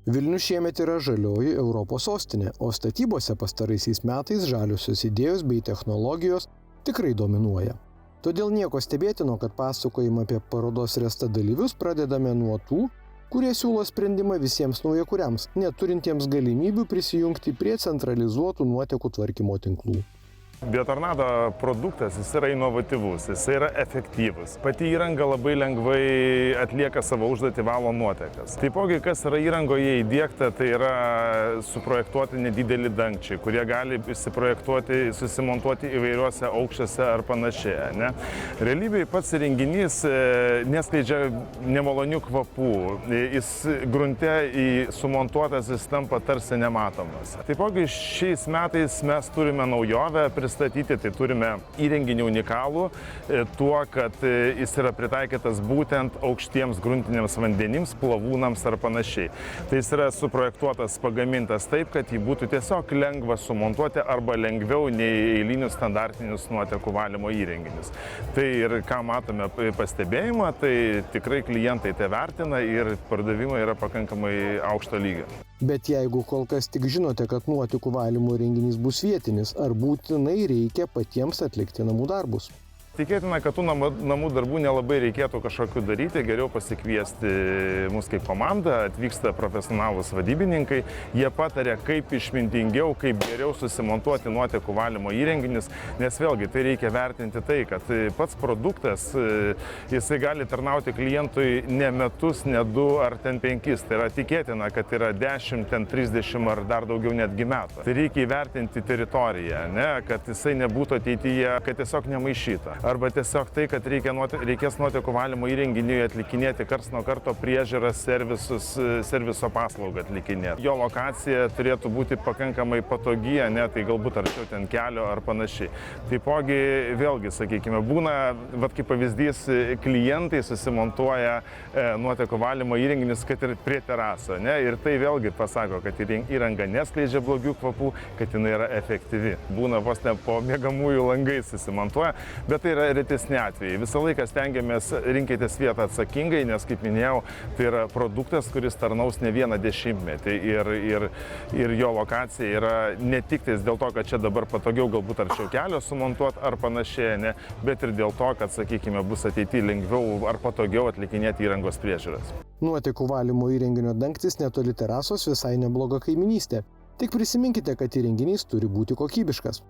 Vilnius šiemet yra žalioji Europos sostinė, o statybose pastaraisiais metais žaliosios idėjos bei technologijos tikrai dominuoja. Todėl nieko stebėtino, kad pasakojimą apie parodos Resta dalyvius pradedame nuo tų, kurie siūlo sprendimą visiems naujakuriams, neturintiems galimybių prisijungti prie centralizuotų nuotekų tvarkymo tinklų. Biotornado produktas, jis yra inovatyvus, jis yra efektyvus. Pati įranga labai lengvai atlieka savo užduotį, valo nuotekas. Taipogi, kas yra įrangoje įdiegta, tai yra suprojektuoti nedideli dangčiai, kurie gali įsiprojektuoti, susimontuoti įvairiuose aukščiuose ar panašiai. Ne? Realybėje pats įrenginys neskleidžia nemalonių kvapų, jis grunte sumontuotas, jis tampa tarsi nematomas. Taipogi šiais metais mes turime naujovę pristatyti, tai turime įrenginį unikalų tuo, kad jis yra pritaikytas būtent aukštiems gruntiniams vandenims, plavūnams ar panašiai. Tai jis yra suprojektuotas, pagamintas taip, kad jį būtų tiesiog lengva sumontuoti arba lengviau nei eilinius standartinius nuotekų valymo įrenginius. Tai ir ką matome pastebėjimą, tai tikrai klientai tai vertina ir pardavimai yra pakankamai aukšto lygio. Bet jeigu kol kas tik žinote, kad nuotekų valymo įrenginys bus vietinis, ar būtinai reikia patiems atlikti namų darbus? Tikėtina, kad tų namų darbų nelabai reikėtų kažkokių daryti, geriau pasikviesti mus kaip komandą, atvyksta profesionalūs vadybininkai, jie pataria, kaip išmintingiau, kaip geriau susimontuoti nuotekų valymo įrenginius, nes vėlgi tai reikia vertinti tai, kad pats produktas, jisai gali tarnauti klientui ne metus, ne 2 ar 5, tai yra tikėtina, kad yra 10, 30 ar dar daugiau netgi metų. Tai reikia įvertinti teritoriją, ne, kad jisai nebūtų ateityje, kad tiesiog nemaišyta. Arba tiesiog tai, kad reikės nuotekų valymo įrenginiui atlikinėti karts nuo karto priežiūras, serviso paslaugą atlikinėti. Jo lokacija turėtų būti pakankamai patogi, ne, tai galbūt arčiau ten kelio ar panašiai. Taipogi, vėlgi, sakykime, būna, kaip pavyzdys, klientai susimontuoja nuotekų valymo įrenginius, kad ir prie teraso, ne, ir tai vėlgi pasako, kad įranga neskleidžia blogių kvapų, kad jinai yra efektyvi. Būna vos ne po miegamųjų langais susimontuoja, bet tai yra retesni atvejai. Visą laiką stengiamės rinkitės vietą atsakingai, nes, kaip minėjau, tai yra produktas, kuris tarnaus ne vieną dešimtmetį ir jo lokacija yra ne tik tais dėl to, kad čia dabar patogiau galbūt arčiau kelio sumontuoti ar panašiai, ne, bet ir dėl to, kad, sakykime, bus ateityje lengviau ar patogiau atlikinėti įrangos priežiūras. Nuotekų valymo įrenginio dangtis netoli terasos visai nebloga kaiminystė. Tik prisiminkite, kad įrenginys turi būti kokybiškas.